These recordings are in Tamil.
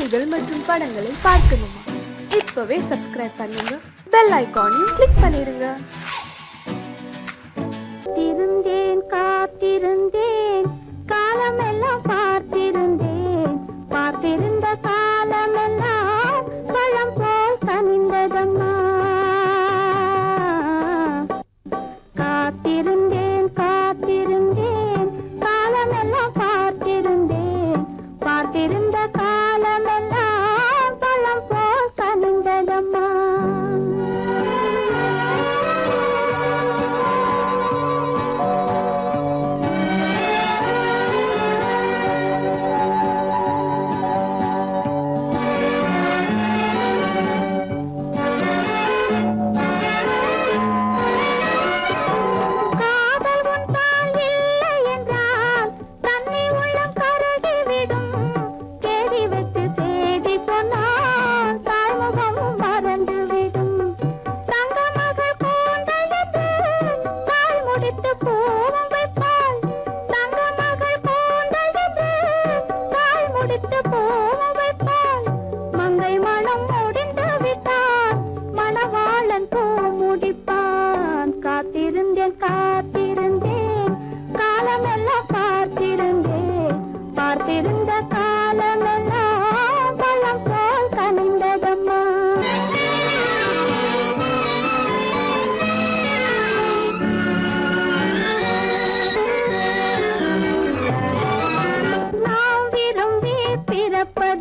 பாடல்கள் மற்றும் படங்களை பார்க்கணுமா? இப்பவே சப்ஸ்கிரைப் பண்ணுங்க, பெல் ஐகானையும் கிளிக் பண்ணிருங்க. காத்திருந்தேன் காலமெல்லாம் பார்த்திருந்தேன், பார்த்திருந்த காலமெல்லாம் பழம் போல் கனிந்ததம்மா. காத்திருந்தேன் காலமெல்லாம் பார்த்திருந்தேன், பார்த்திருந்த காலமெல்லாம் பழம் போல் கனிந்ததம்மா. காத்திருந்தேன் காலமெல்லாம் பார்த்திருந்தேன், பார்த்திருந்த காலமெல்லாம் பழம் போல் கனிந்ததம்மா. நாம் விரும்பி பிறப்பது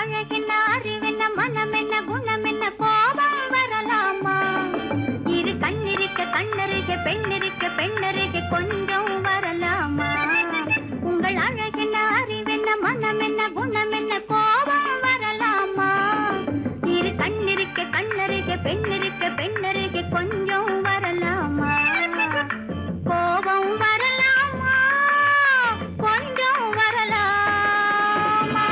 அழகென்ன அறிவென்ன மனம் என்ன குணம் என்ன கோபம் வரலாமா இரு கண்ணிருக்க கண்ணருக பெண்ணிருக்க பெண்ணருக கொஞ்சம் வரலாமா உங்கள் அழகென்ன அறிவென்ன மனம் என்ன குணம் என்ன கோபம் வரலாமா இரு கண்ணிருக்க கண்ணருக பெண்ணிருக்க பெண்ணருக கொஞ்சம் வரலாமா கோபம் வரலாமா கொஞ்சம் வரலாமா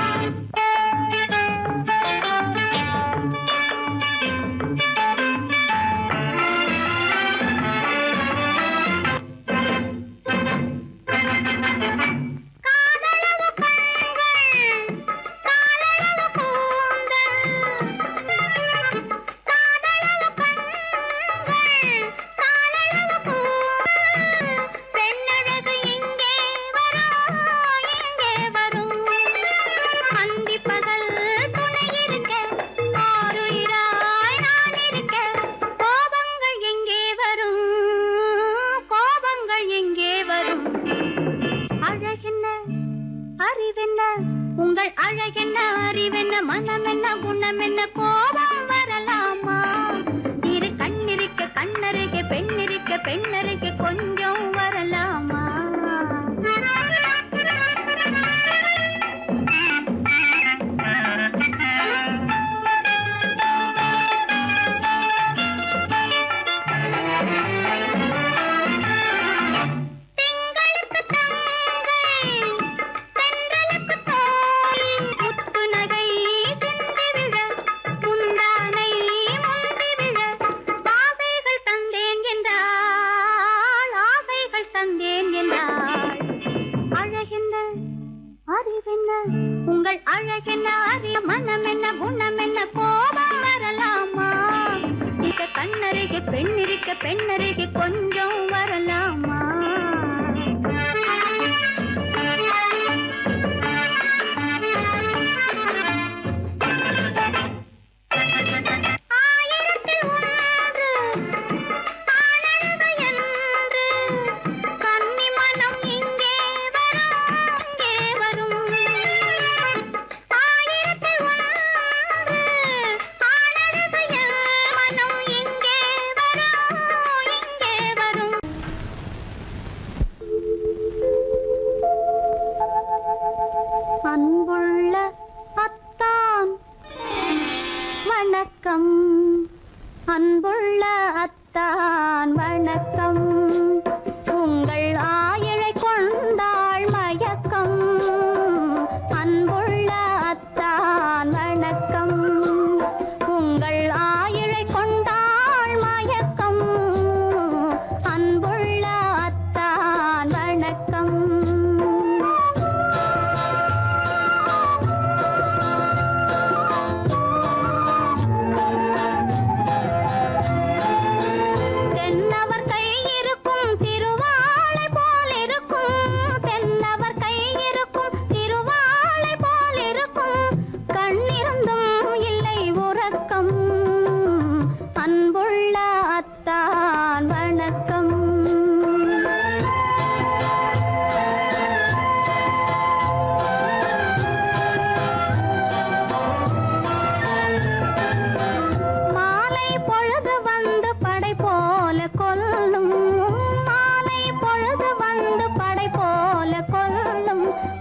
உங்கள் அழகென்ன அறிவென்ன மனம் என்ன குணம் என்ன கோபம் வரலாமா இரு கண்ணிருக்க கண்ணருக பெண்ணிருக்க பெண்ணருக கொஞ்சம் வரலாமா உங்கள் அழகென்ன அறிய மனம் என்ன குணம் என்ன கோபம் வரலாமா இந்த கண்ணருகே பெண்ணிருக்க பெண்ணருகே கொஞ்சம் வரலாமா அன்புள்ள அத்தான் வணக்கம் அன்புள்ள அத்தான் வணக்கம் உங்கள் ஆயிழை கொண்டாள் மயக்கம் அன்புள்ள அத்தான் வணக்கம் உங்கள் ஆயிழை கொண்டாள் மயக்கம் அன்புள்ள அத்தான் வணக்கம்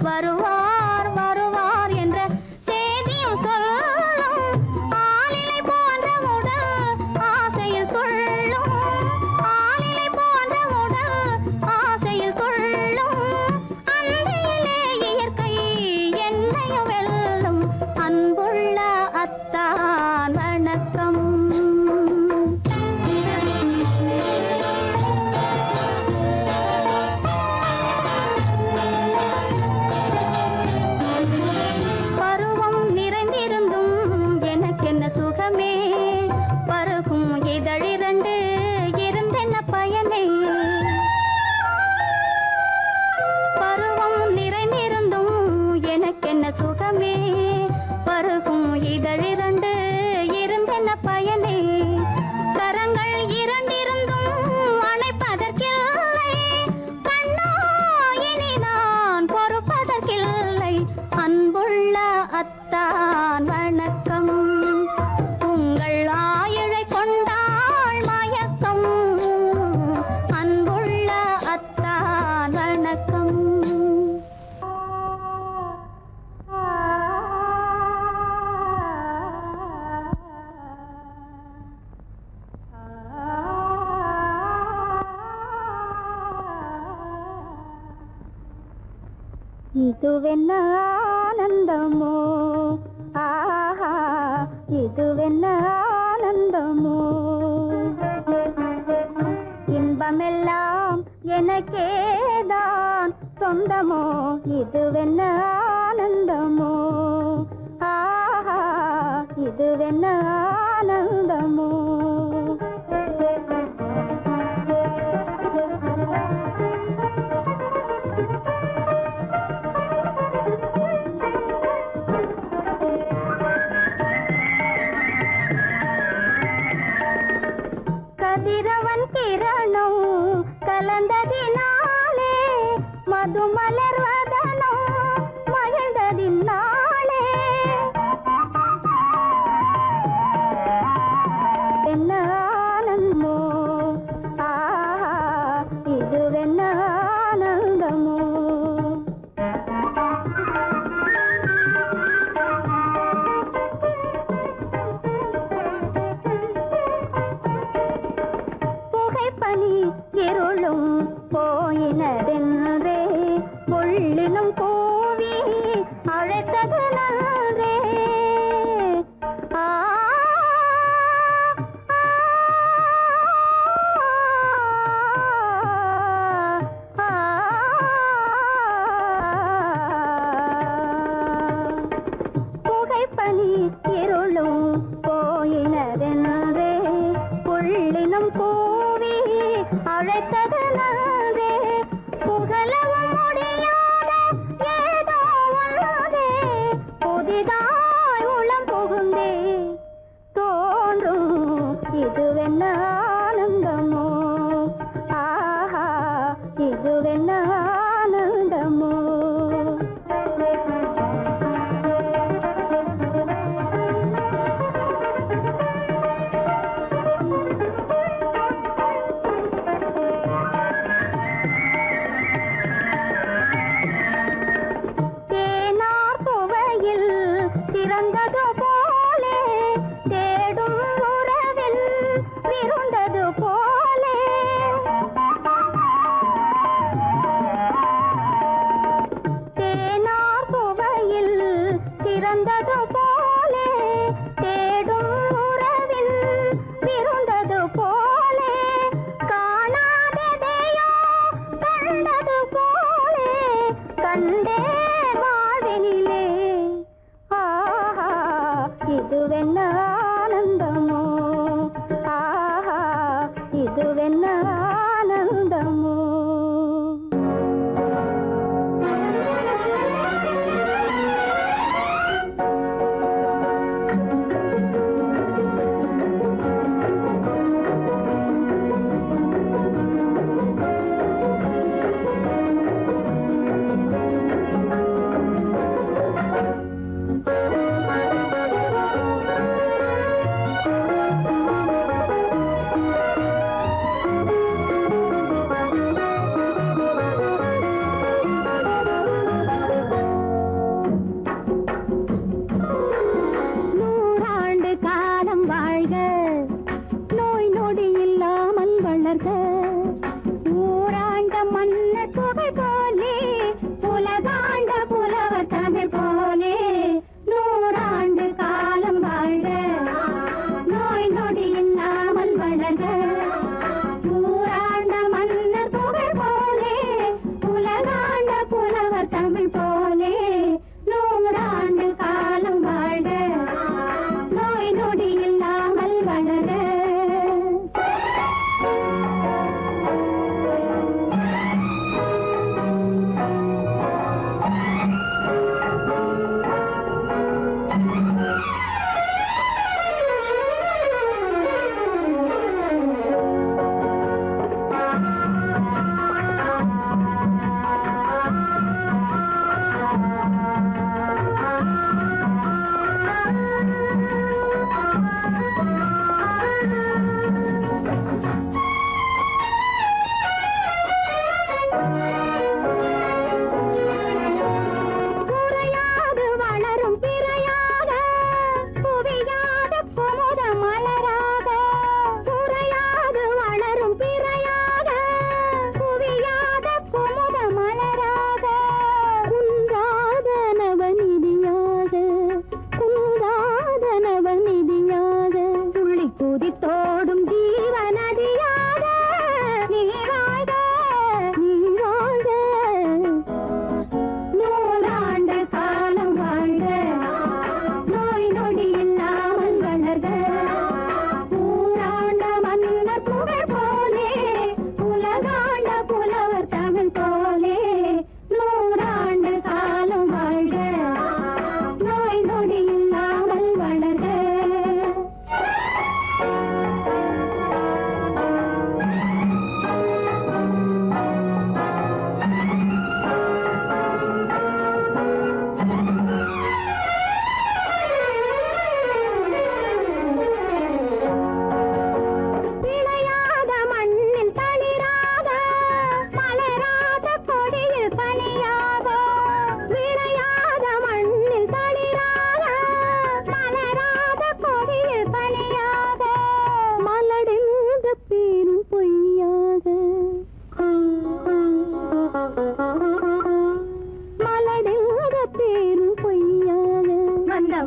வருவார் வருவார் என்ற செய்தியும் சொல்லும் ஆளிலை போன்ற உடல் ஆசையில் துள்ளும் ஆளிலை போன்ற உடல் ஆசையில் துள்ளும் அன்பிலே இயற்கை என்னையும் வெல்லும் அன்புள்ள அத்தான் வணக்கம் சுகமே பருகும் இதழிரண்டு இருந்தென்ன பயனே பருவம் நிறைந்திருந்தும் எனக்கென்ன சுகமே பருகும் இதழிரண்டு இருந்தென்ன பயனே கரங்கள் இரண்டிருந்தும் அணைப்பதற்கில்லை கண்ணா இனி நான் பொறுப்பதற்கில்லை அன்புள்ள அத்தான் இதுவென்ன ஆனந்தமோ ஆஹா இதுவென்ன ஆனந்தமோ இன்பமெல்லாம் எனக்கேதான் சொந்தமோ இதுவென்ன ஆனந்தமோ ஆஹா இதுவென்ன ஆனந்தமோ கதிரவன் கிரணம் கலந்ததினாலே மது மலர்வதனம் மகிழ்ந்ததினாலே என்ன ஆனந்தமோ ஆஹா இதுவென்ன ஆனந்தமோ புகைப்பனி இருளும் போயினதென்றே புள்ளினும் கூவி அழைத்தது நன்றே ஆ புகைப்பனி இருளும் போயினதென்றே புள்ளினும் கூவி அழைத்தது நன்றே புகழவும் முடியாத ஏதோ உள்ளதே புதிதாய் உளம் புகுந்தே தோன்றும் இதுவென்ன ஆனந்தமோ ஆஹா இதுவென்ன ஆனந்தமோ தேனார் புவையில் திறந்தது போலே தேடும் உறவில் விருந்தது போலே தேனார் புவையில் திறந்தது போலே தேடும் உறவில் விருந்தது போலே காணாததையோ கண்டது போலே கண்டே வாழ்வினிலே ஆஹா இதுவென்ன ஆனந்தமோ ஆஹா இதுவென்ன ஆனந்தமோ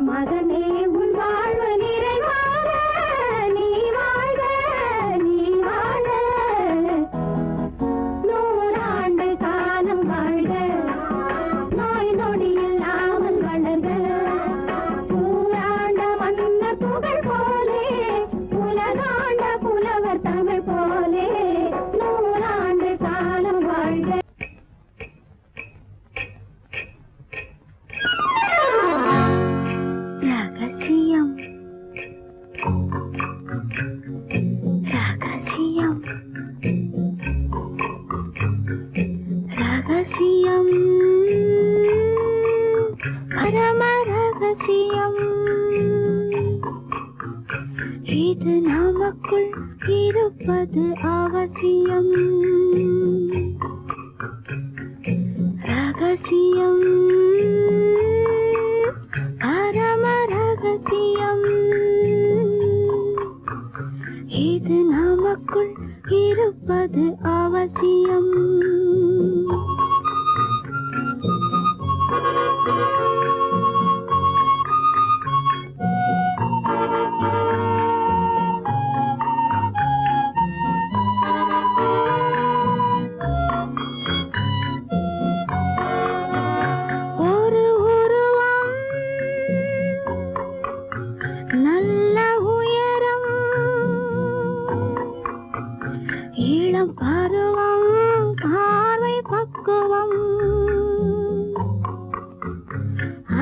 மகனே உன் வாழ்வு நிறைவாக நீ வாழ்க நீ வாழ நூறாண்டு காலம் வாழ்க நோய் நொடி இல்லாமல் வளர்க ஊராண்ட மன்னர் புகழ் போலே உலகாண்ட புலவர் தமிழ் போலே நூறாண்டு காலம் வாழ்க. ரகசியம் ரகசியம் ரகசியம் பரம ரகசியம் இது நமக்குள் இருப்பது அவசியம் ரகசியம் பரம ரகசியம் இது நமக்குள் இருப்பது அவசியம் ஒரு உருவம் நல்ல உயரம் இளம் பருவம் பார்வை பக்குவம்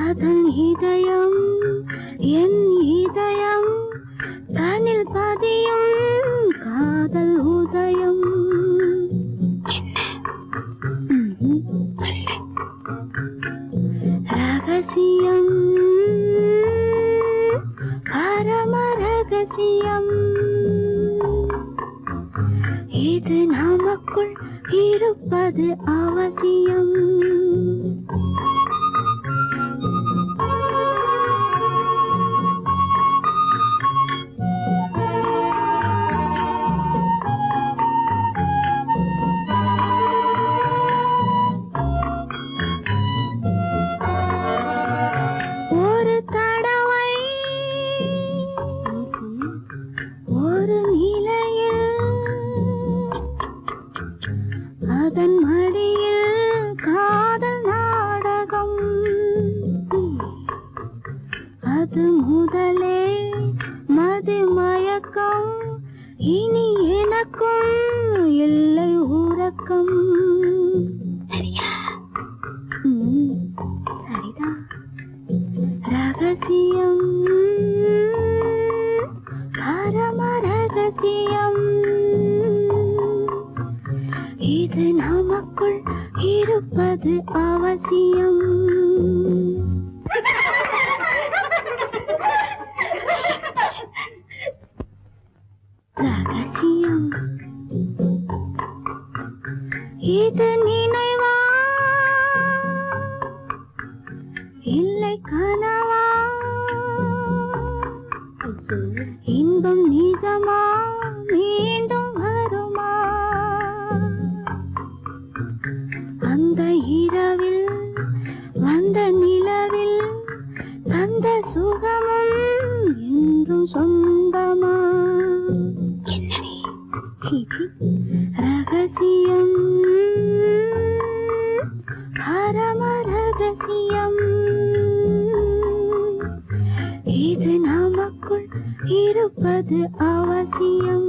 அதன் இதயம் என் இதயம் தனில் பதியும் காதல் உதயம் ரகசியம் பரம ரகசியம் இது நமக்குள் இருப்பது அவசியம் ஒரு தடவை ஒரு நிலையில் அதன் மடியில் காதல் நாடகம் அது முதலே மதிமயக்கம் இனி எனக்கும் இல்லை உறக்கம் சரியா சரிதான் ரகசியம் பரம ரகசியம் இது நமக்குள் இருப்பது அவசியம் ரகசியம் இது நினைவா இல்லை கனவா இன்பம் நிஜமா மீண்டும் வருமா அந்த இரவில் வந்த நிலவில் தந்த சுகமும் என்றும் சொந்தமா என்னடி சீச்சி ரகசியம் பரம ரகசியம் இது நமக்குள் இருப்பது அவசியம்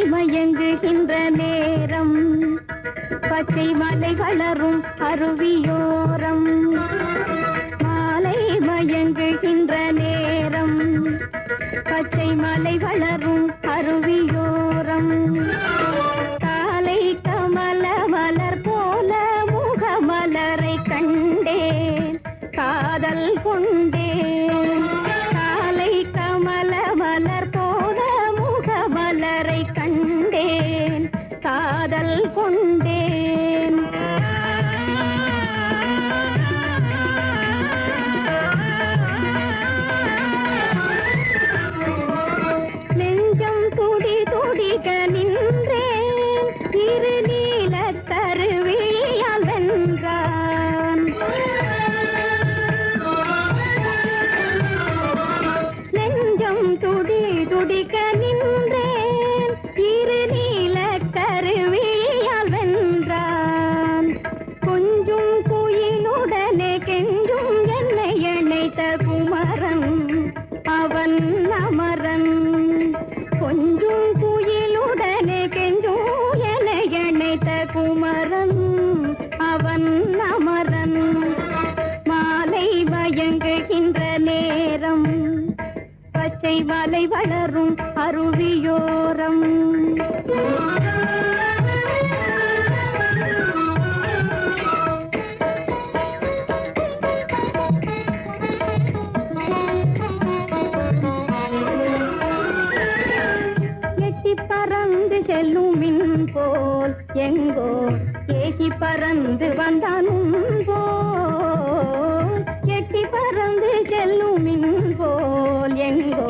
மயங்குகின்ற நேரம் பச்சை மலை வளரும் அருவியோரம் மாலை மயங்குகின்ற நேரம் பச்சை மலை வளரும் அருவியோரம் காலை கமல மலர் போல முகமலரை கண்டேன் காதல் கொண்டேன் காலை கமல மலர் போல முகமலரை கண்டேன் காதல் கொண்டேன் நெஞ்சம் துடி துடிக்க நின்றேன் இரு நீல கருவிழியால் வென்றான் நெஞ்சம் துடி துடிக்க நின்றேன் இரு நீல கருவிழியால் வென்றான் கொஞ்சும் குயிலுடனே கெஞ்சும் என்னை இணைத்த குமரன் அவன் அமரன் கொஞ்சும் குயிலுடனே கெஞ்சும் என்னை இணைத்த குமரன் அவன் அமரன் மாலை மயங்குகின்ற நேரம் பச்சை மலை வளரும் அருவியோரம் எட்டி பறந்து செல்லும் மின் போல் எங்கோ ஏகி பறந்து வந்தானும் போல் எட்டி பறந்து செல்லும் மின் போல் எங்கோ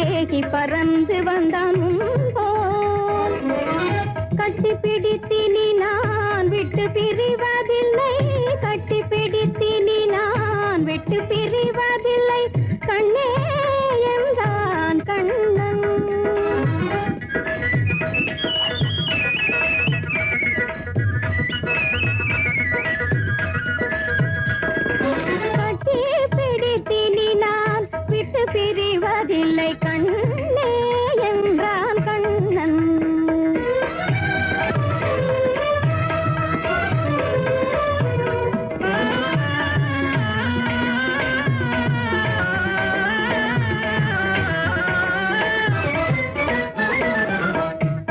ஏகி பறந்து வந்தானும் போல் கட்டி பிடித்தினி நான் விட்டு பிரிவதில்லை கட்டி பிடித்தினி நான் விட்டு பிரிவதில்லை கண்ணே என்றான் கண்ணன் கட்டி பிடித்தினி நான் விட்டு பிரிவதில்லை கண்ணே என்றான் கண்ணன்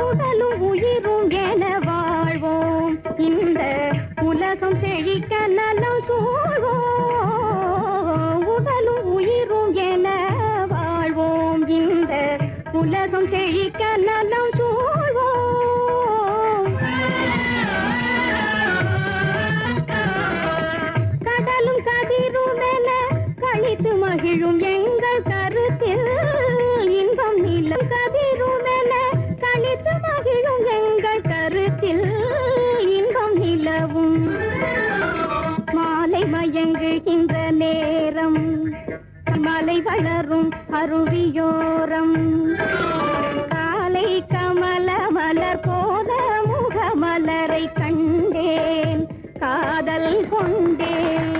உடலும் உயிரும் என வாழ்வோம் இந்த உலகம் செழிக்க நலம் சூழ்வோம் உடலும் உயிரும் என வாழ்வோம் இந்த உலகம் செழிக்க நலம் சூழ்வோம் கடலும் கதிரும் என கழித்து மகிழும் எங்கள் கருத்தில் இன்பம் நிலம் கதிரும் என கழித்து மகிழும் எங்கள் கருத்தில் இன்பம் நிலவும் மாலை மயங்கு பொழிகின்ற நேரம் மலை வளரும் அருவியோரம் காலை கமல மலர் போல முகமலரை கண்டேன் காதல் கொண்டேன்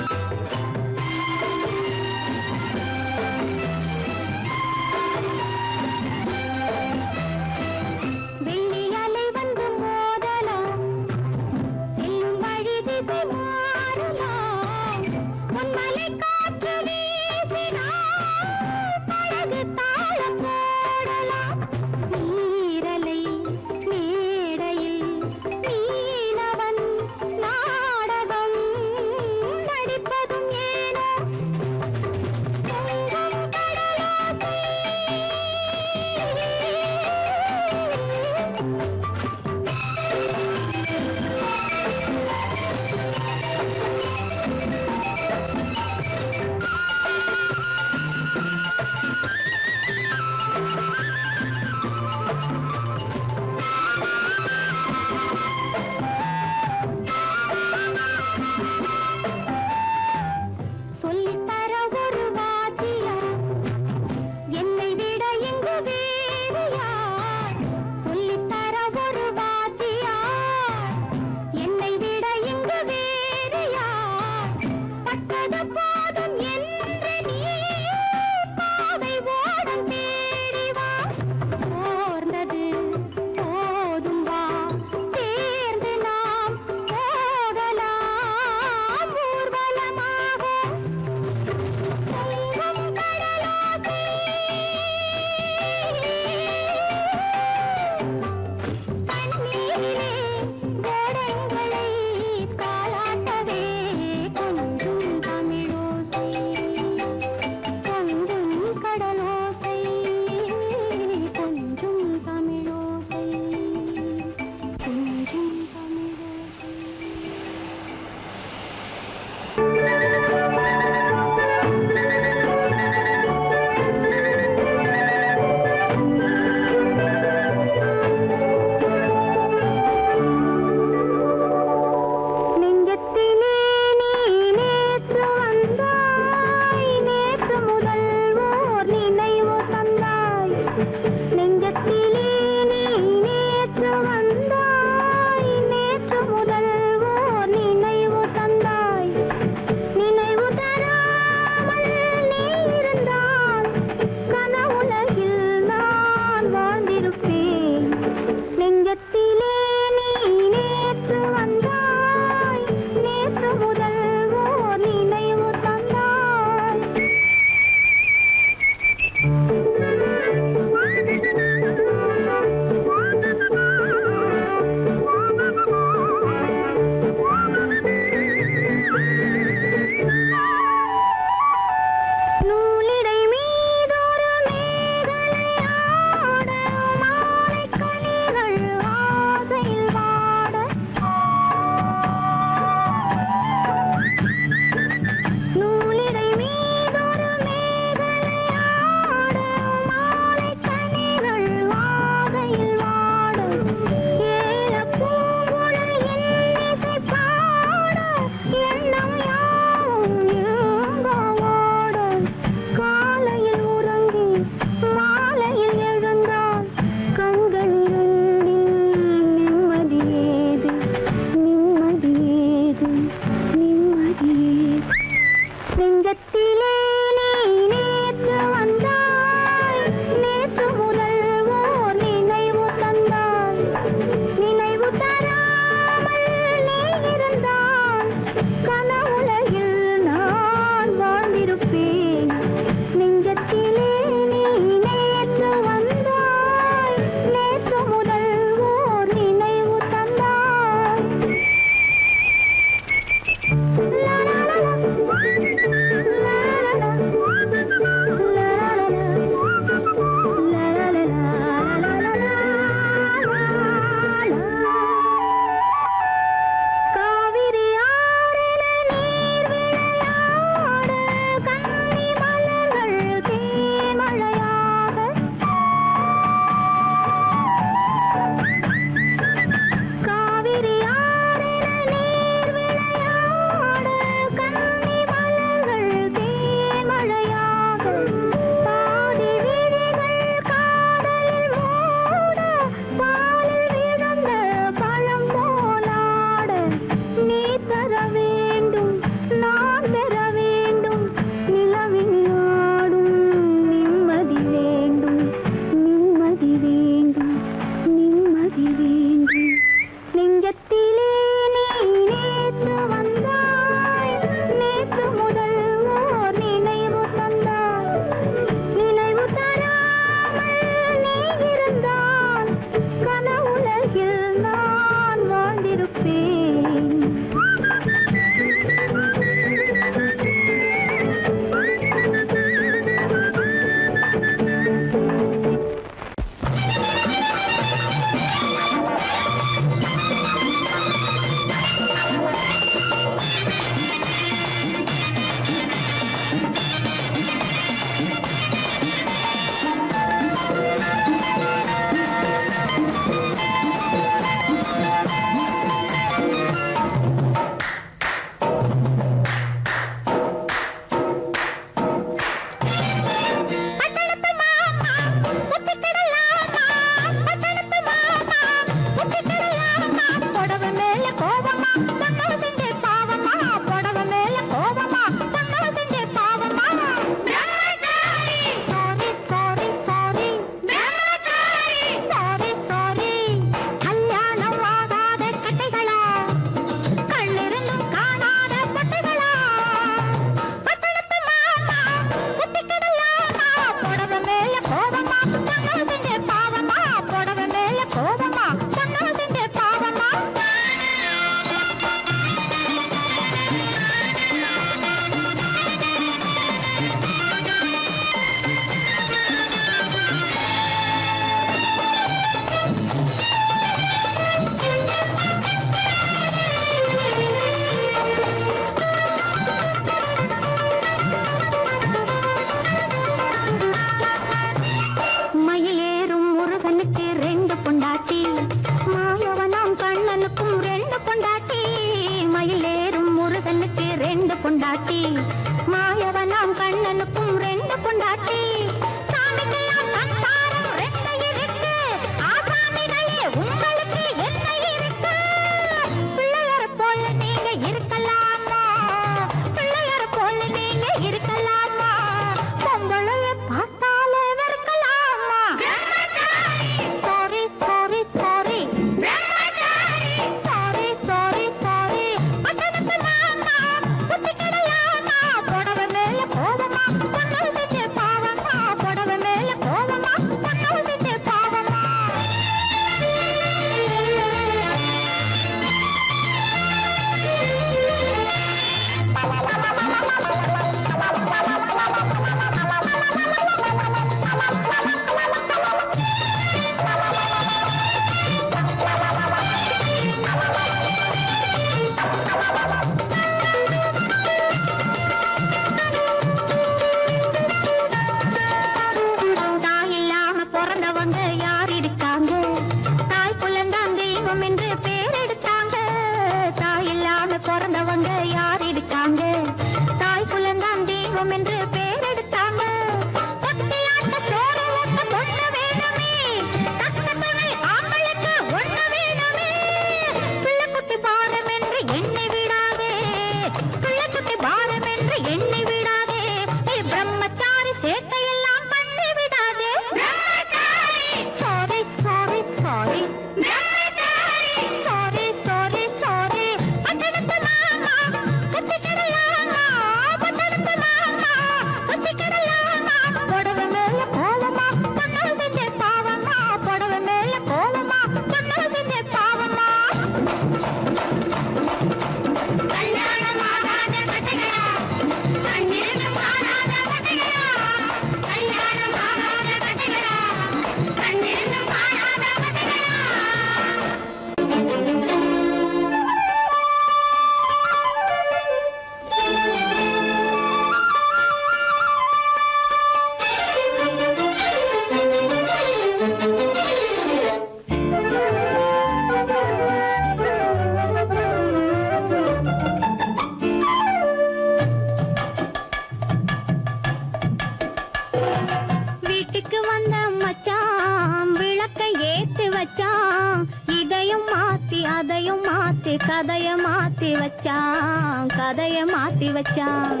வீட்டுக்கு வந்த மச்சான் விளக்கை ஏத்தி வச்சான், இதையும் மாத்தி அதையும் மாத்தி கதைய மாத்தி வச்சான், கதைய மாத்தி வச்சான்.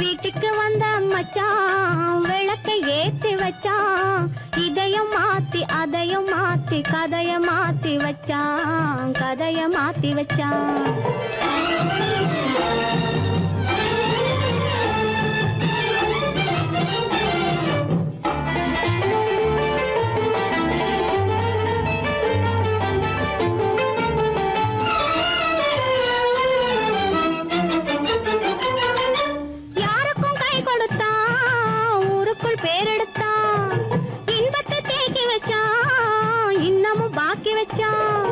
வீட்டுக்கு வந்த மச்சான் விளக்கை ஏத்தி வச்சான், இதையும் மாத்தி அதையும் மாத்தி கதைய மாத்தி வச்சான், கதைய மாத்தி வச்சான். யாருக்கும் கை கொடுத்தான், ஊருக்குள் பேரெடுத்தான், இன்பத்தை தேக்கி வச்சான், இன்னமும் பாக்கி வச்சான்.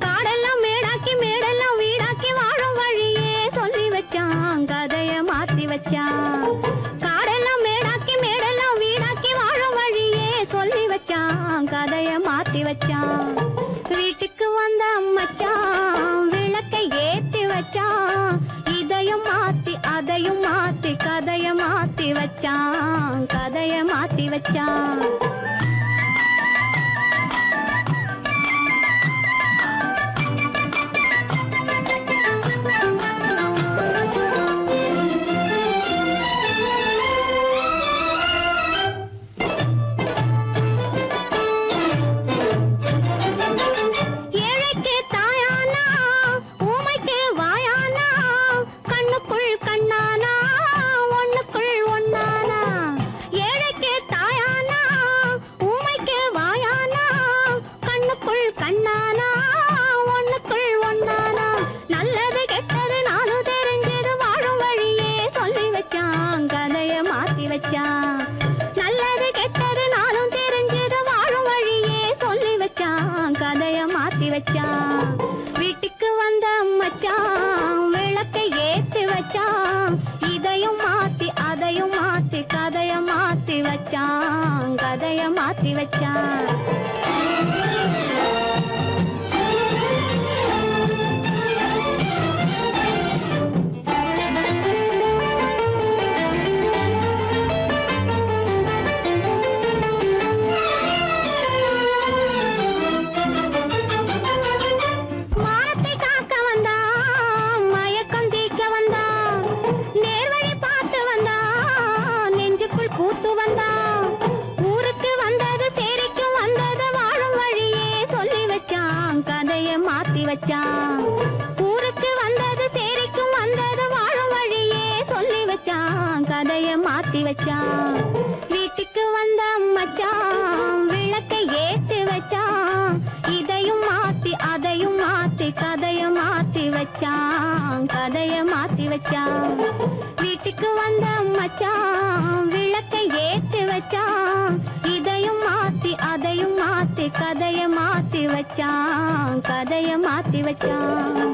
காடெல்லாம் மேடாக்கி மேடெல்லாம் வீடாக்கி வாழும் வழியே சொல்லி வச்சான், கதைய மாத்தி வச்சான். காடெல்லாம் மேடாக்கி மேடெல்லாம் வீடாக்கி வாழும் வழியே சொல்லி வச்சான், கதைய மாத்தி வச்சான். வீட்டுக்கு வந்த மச்சான் விளக்கை ஏத்தி வச்சான், இதையும் மாத்தி அதையும் மாத்தி கதைய மாத்தி வச்சான், கதைய மாத்தி வச்சான். ஏழைக்கு தாயானா, ஊமைக்கு வாயானா, கண்ணுக்குள் கண்ணானா, ஒண்ணுக்குள் ஒண்ணானா. ஏழைக்கு தாயானா, ஊமைக்கு வாயானா, கண்ணுக்குள் கண்ணானா, ஒண்ணுக்குள் ஒண்ணானா. நல்லது கெட்டது நாலு தெரிஞ்சது வாழும் வழியே சொல்லி வச்சான், கதைய மாத்தி வச்சான். நல்லது கெட்டது நாளும் தெரிஞ்சது வாழும் வழியே சொல்லி வச்சான், கதைய மாத்தி வச்சான். வீட்டுக்கு வந்த மச்சான் விளக்கை ஏத்தி வச்சான், இதையும் மாத்தி அதையும் மாத்தி கதைய மாத்தி வச்சான், கதைய மாத்தி வச்சான். மானத்தை காக்க வந்தான், மயக்கம் தீக்க வந்தான், நேர்வழி பார்த்து வந்தான், நெஞ்சுக்குள் பூத்து வந்தான். ஊருக்கு வந்தது சேரிக்கும் வந்தது வாழும் வழியே சொல்லி வச்சான், கதைய மாத்தி வச்சான். ஊருக்கு வந்தது சேரிக்கும் வந்தது வாழும் வழியே சொல்லி வச்சான், கதைய மாத்தி வச்சான். வீட்டுக்கு வந்த மச்சான் விளக்கை ஏத்தி வச்சான், இதையும் மாத்தி அதையும் மாத்தி கதைய மாத்தி வச்சான், கதைய மாத்தி வச்சான். வீட்டுக்கு வந்த மச்சான் விளக்கை ஏத்தி வச்சான், இதையும் மாத்தி அதையும் மாத்தி கதைய மாத்தி வச்சான், கதைய மாத்தி வச்சான்.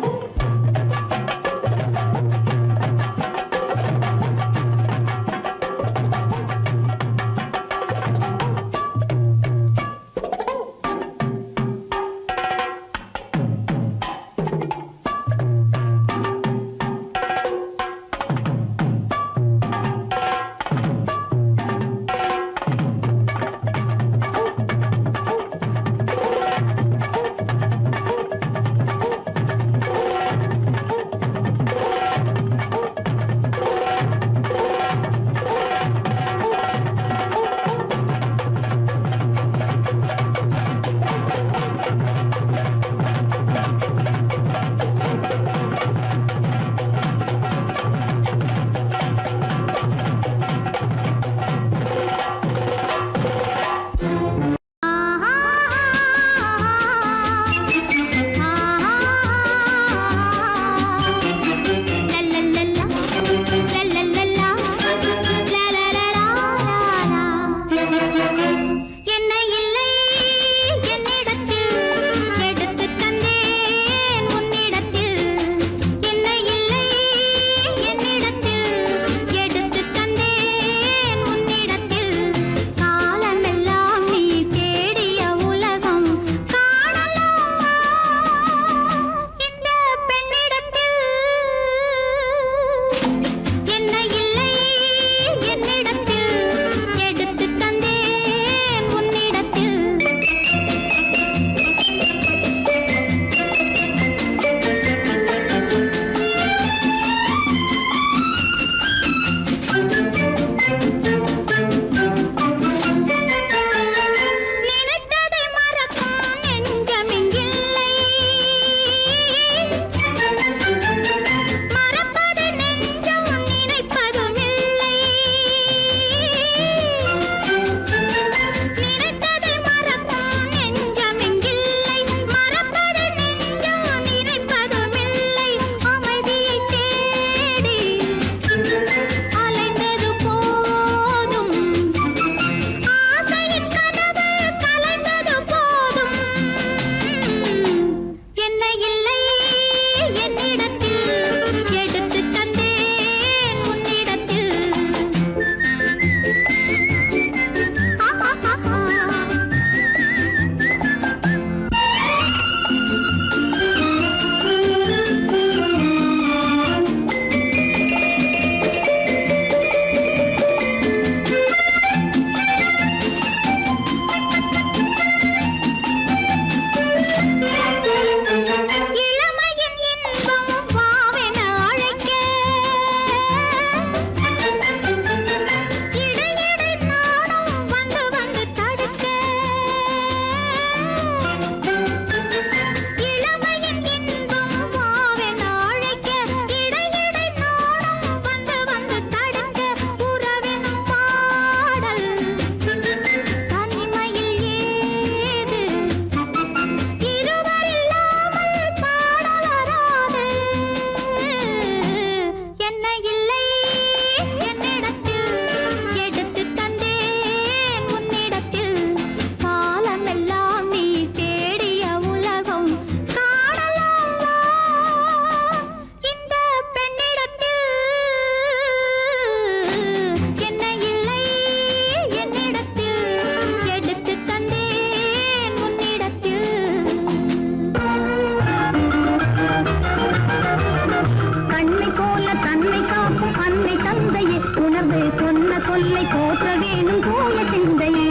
சிந்தையே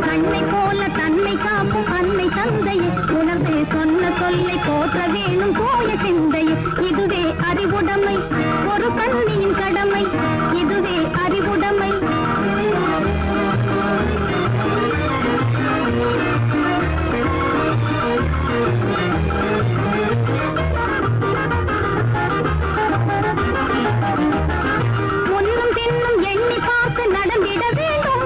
கண்ணை போல தன்னை காக்கும் அன்னை தந்தையே உணர்ந்து சொன்ன சொல்லை போற்ற வேணும் போய சிந்தையே இதுவே அறிவுடைமை ஒரு கண்ணியின் கடமை இதுவே அறிவுடைமை முன்னும் பின்னும் எண்ணி பார்த்து நடந்திட வேண்டும்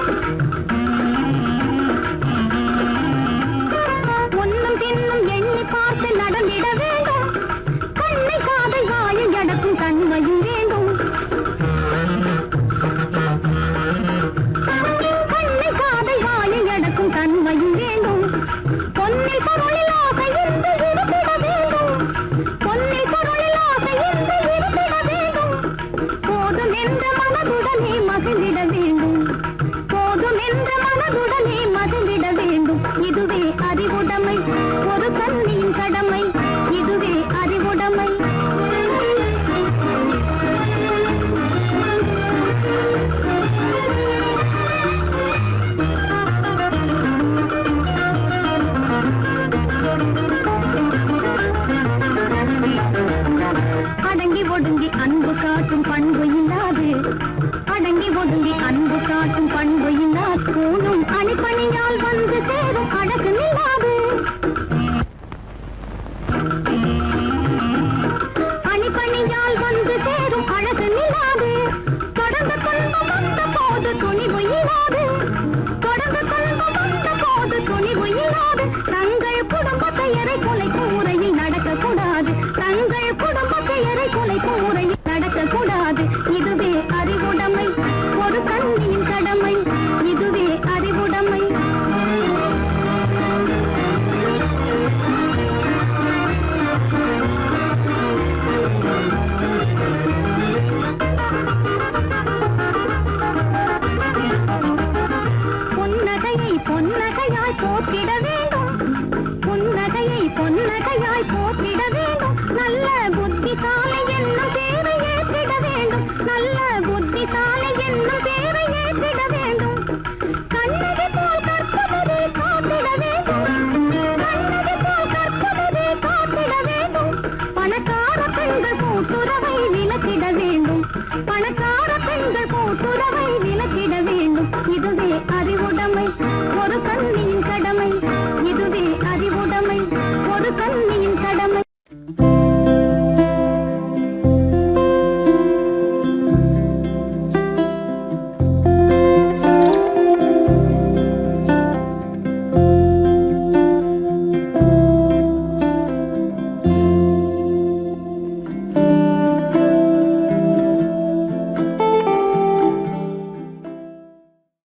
முன்னும் பின்னும் எண்ணி பார்த்து நடந்திட வேண்டும் கண்ணை காதை வாயில் அடக்கும் தன்மையும் வேண்டும் கண்ணை காதை வாயில் அடக்கும் தன்மையும் வேண்டும் பொன்னில் பொருளில் ஆசை இருந்து இருந்திட வேண்டும் பொன்னில் பொருளில் ஆசை இருந்து இருந்திட வேண்டும் போதும் என்ற மனதுடனே மகிழ்ந்திட வேண்டும் போதும் என்ற மனதுடனே மகிழ்ந்திட வேண்டும் இதுவே அறிவுடைமை ஒரு கண்ணியின் கடமை இதுவே அறிவுடைமை அடங்கி ஒடுங்கி அன்பு காட்டும் பண்பு இல்லாது அடங்கி ஒடுங்கி அன்பு காட்டும் பண்பு இல்லாது கூணும் அணிப்பணியால் வந்து சேரும் அழகு நில்லாது அணிப்பணியால் வந்து சேரும் அழகு நில்லாது தொடர்ந்து துன்பம் வந்த போது துணிவு இல்லாது தொடர்ந்து துன்பம் வந்த போது துணிவு இல்லாது தங்கள் குடும்ப பெயரை கொலை கூரையில் நடக்கக்கூடாது தங்கள் குடும்ப பெயரை கொலை கூரையில் நடக்கக்கூடாது இதுவே அறிவுடைமை ஒரு கண்ணியின் கடமை இதுவே அறிவுடைமை புன்னகையை பொன்னகையாய் போற்றிட வேண்டும் புன்னகையை பொன்னகையாய் போற்றிட வேண்டும் நல்ல புத்திசாலை என்னும் தேவை ஏற்றிட வேண்டும் நல்ல புத்திசாலை என்னும் தேவை ஏற்றிட வேண்டும் கண்ணகி போல் கற்பவரே காத்திட வேண்டும் கண்ணகி போல் கற்பவரே காத்திட வேண்டும் பணக்கார பெண்கள் கூட்டுறவை விலக்கிட வேண்டும் பணக்கார பெண்கள் கூட்டுறவை விலக்கிட வேண்டும் இதுவே